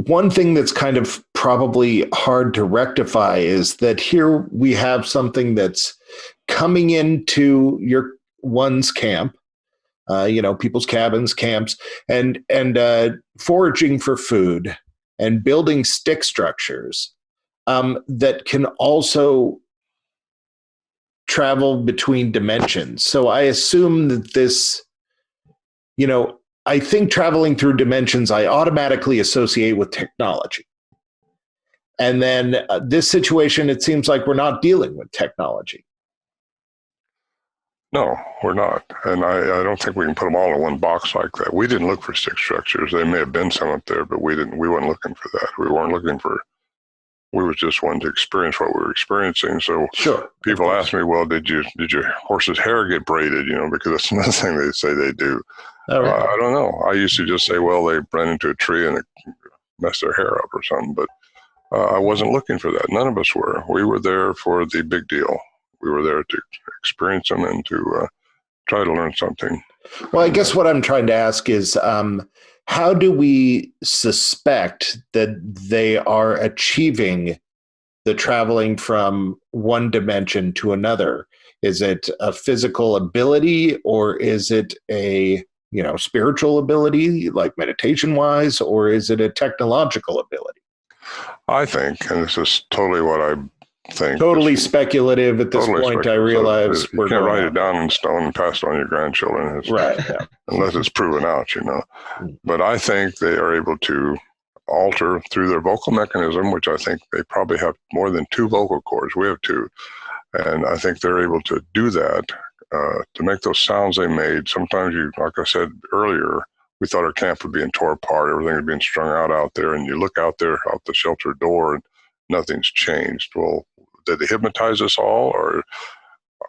one thing that's kind of probably hard to rectify is that here we have something that's coming into your one's camp, people's cabins, camps, and foraging for food and building stick structures that can also travel between dimensions. So I assume that this, I think traveling through dimensions, I automatically associate with technology. And then this situation, it seems like we're not dealing with technology. No, we're not. And I don't think we can put them all in one box like that. We didn't look for stick structures. There may have been some up there, but we weren't looking for that. We was just wanting to experience what we were experiencing. So sure, people ask me, well, did your horse's hair get braided? Because that's another thing they say they do. Oh, right. I don't know. I used to just say, well, they ran into a tree and it messed their hair up or something. But I wasn't looking for that. None of us were. We were there for the big deal. We were there to experience them and to try to learn something. Well, I guess what I'm trying to ask is, how do we suspect that they are achieving the traveling from one dimension to another? Is it a physical ability, or is it a spiritual ability, like meditation-wise, or is it a technological ability? I think, and this is totally what I think. Totally speculative at this point. I realize you can't write it down in stone and pass it on your grandchildren, right? Yeah. Unless it's proven out, But I think they are able to alter through their vocal mechanism, which I think they probably have more than 2 vocal cords. We have 2, and I think they're able to do that to make those sounds they made. Sometimes like I said earlier, we thought our camp was being tore apart, everything was being strung out there, and you look out there out the shelter door, and nothing's changed. Well, did they hypnotize us all, or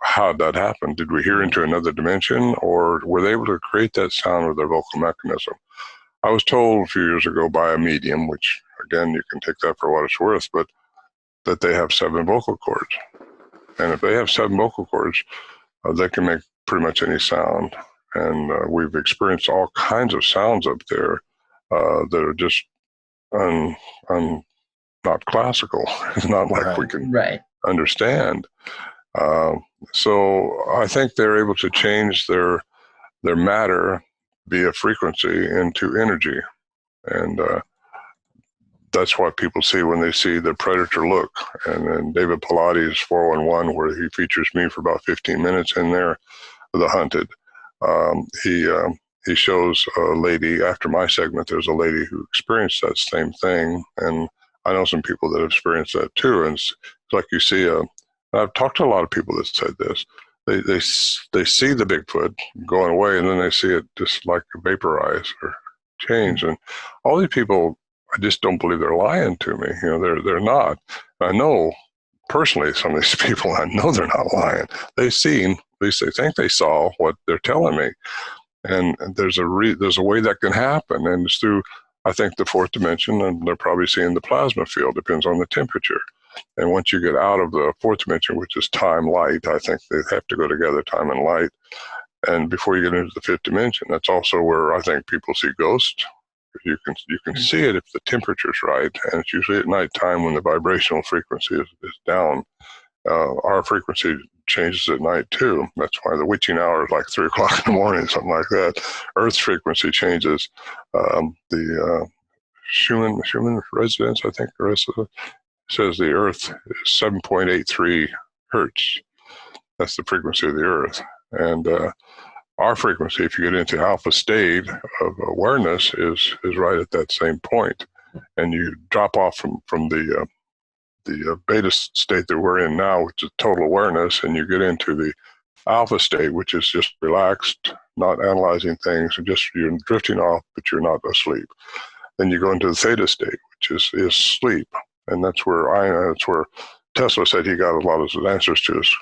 how did that happen? Did we hear into another dimension, or were they able to create that sound with their vocal mechanism? I was told a few years ago by a medium, which again, you can take that for what it's worth, but that they have 7 vocal cords. And if they have 7 vocal cords, they can make pretty much any sound. And we've experienced all kinds of sounds up there that are just not classical. It's not like we can understand. So I think they're able to change their matter via frequency into energy. And that's what people see when they see the predator look. And then David Pilates' 411, where he features me for about 15 minutes in there, The Hunted. He shows a lady, after my segment, there's a lady who experienced that same thing. And I know some people that have experienced that too. And it's like you see I've talked to a lot of people that said this. They see the Bigfoot going away, and then they see it just like vaporize or change. And all these people, I just don't believe they're lying to me. They're not. I know personally some of these people, I know they're not lying. They've seen, at least they think they saw what they're telling me. And there's a way that can happen. And it's through, I think, the 4th dimension, and they're probably seeing the plasma field, depends on the temperature. And once you get out of the 4th dimension, which is time, light, I think they have to go together, time and light. And before you get into the 5th dimension, that's also where I think people see ghosts. You can see it if the temperature's right, and it's usually at nighttime when the vibrational frequency is down. Our frequency changes at night too. That's why the witching hour is like 3 o'clock in the morning, something like that. Earth's frequency changes. The Schumann resonance, I think, says the Earth is 7.83 hertz. That's the frequency of the Earth. And our frequency, if you get into alpha state of awareness, is right at that same point. And you drop off from the beta state that we're in now, which is total awareness, and you get into the alpha state, which is just relaxed, not analyzing things, and just you're drifting off, but you're not asleep. Then you go into the theta state, which is sleep. And that's where Tesla said he got a lot of his answers to his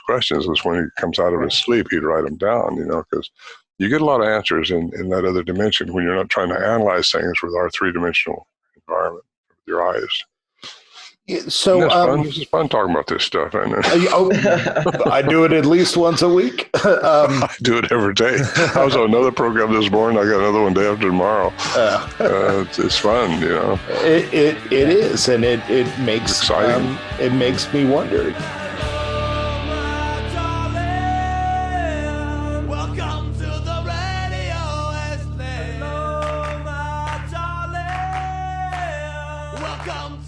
questions. Is when he comes out of his sleep, he'd write them down, because you get a lot of answers in that other dimension when you're not trying to analyze things with our 3-dimensional environment with your eyes. So, And that's fun. This is fun talking about this stuff, isn't it? I do it at least once a week. I do it every day. I was on another program this morning. I got another one day after tomorrow. It's fun, you know. It is, and it makes exciting. It makes me wonder. Welcome to the radio, Wasteland. Hello, my darling. Welcome